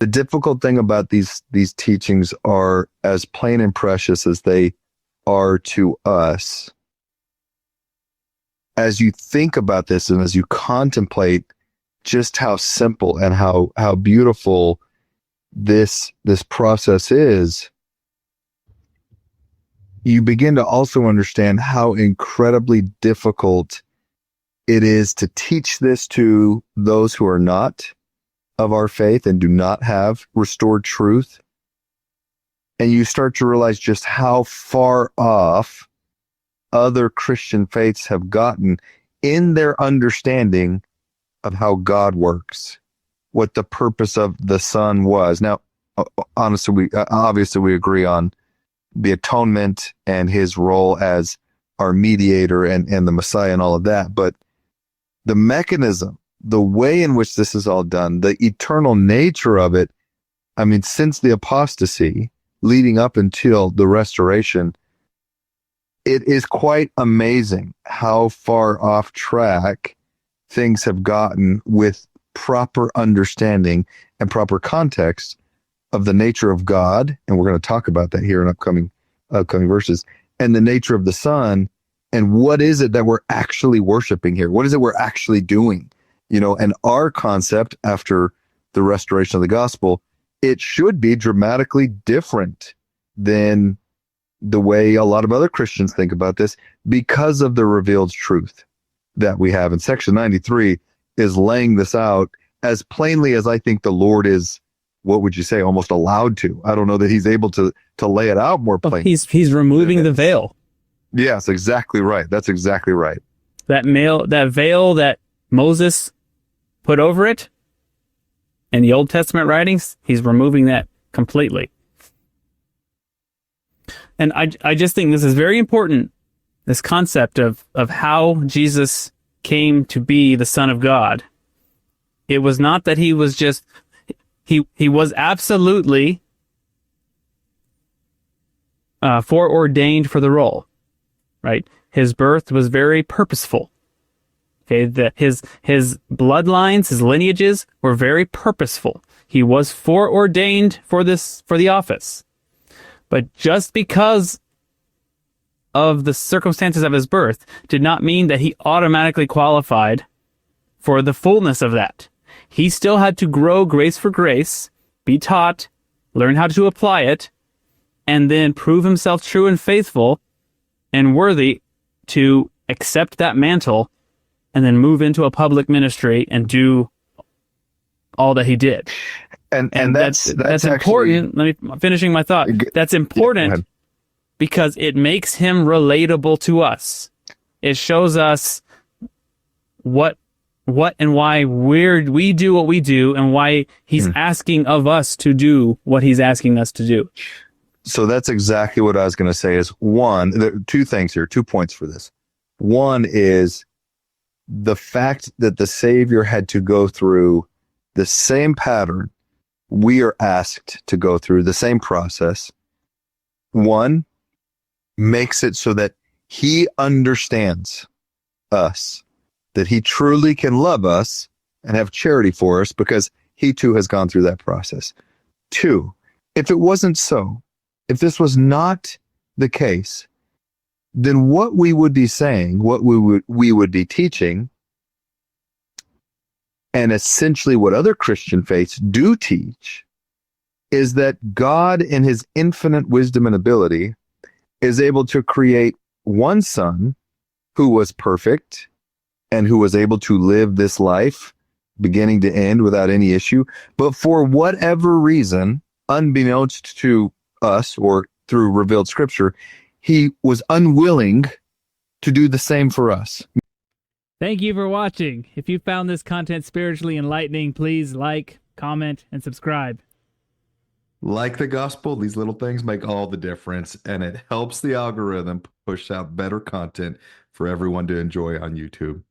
The difficult thing about these teachings are, as plain and precious as they are to us, as you think about this and as you contemplate just how simple and how beautiful this process is, you begin to also understand how incredibly difficult it is to teach this to those who are not of our faith and do not have restored truth. And you start to realize just how far off other Christian faiths have gotten in their understanding of how God works, what the purpose of the Son was. Now, honestly, obviously we agree on the atonement and his role as our mediator and the Messiah and all of that. But the mechanism, the way in which this is all done, the eternal nature of it, I mean, since the apostasy leading up until the restoration, it is quite amazing how far off track things have gotten with proper understanding and proper context of the nature of God. And we're going to talk about that here in upcoming verses, and the nature of the Son. And what is it that we're actually worshiping here? What is it we're actually doing? And our concept after the restoration of the gospel, it should be dramatically different than the way a lot of other Christians think about this, because of the revealed truth that we have. And section 93 is laying this out as plainly as I think the Lord is, what would you say, almost allowed to. I don't know that he's able to lay it out more plainly. He's removing the veil. Yes, exactly right. That's exactly right. That veil that Moses put over it in the Old Testament writings, he's removing that completely. And I just think this is very important, this concept of how Jesus came to be the Son of God. It was not that he was just, he was absolutely foreordained for the role, right? His birth was very purposeful. Okay, his bloodlines, his lineages were very purposeful. He was foreordained for the office. But just because of the circumstances of his birth did not mean that he automatically qualified for the fullness of that. He still had to grow grace for grace, be taught, learn how to apply it, and then prove himself true and faithful and worthy to accept that mantle and then move into a public ministry and do all that he did. And that's important. Let me finishing my thought. That's important because it makes him relatable to us. It shows us what and why we do what we do, and why he's asking of us to do what he's asking us to do. So that's exactly what I was going to say. Is one, there are two things here, 2 points for this. One is the fact that the Savior had to go through the same pattern we are asked to go through, the same process. One, makes it so that he understands us, that he truly can love us and have charity for us because he too has gone through that process. Two, if it wasn't so, if this was not the case, then what we would be saying, what we would be teaching, and essentially what other Christian faiths do teach, is that God in his infinite wisdom and ability is able to create one Son who was perfect and who was able to live this life beginning to end without any issue. But for whatever reason, unbeknownst to us or through revealed scripture, he was unwilling to do the same for us. Thank you for watching. If you found this content spiritually enlightening, please like, comment, and subscribe. Like the gospel, these little things make all the difference, and it helps the algorithm push out better content for everyone to enjoy on YouTube.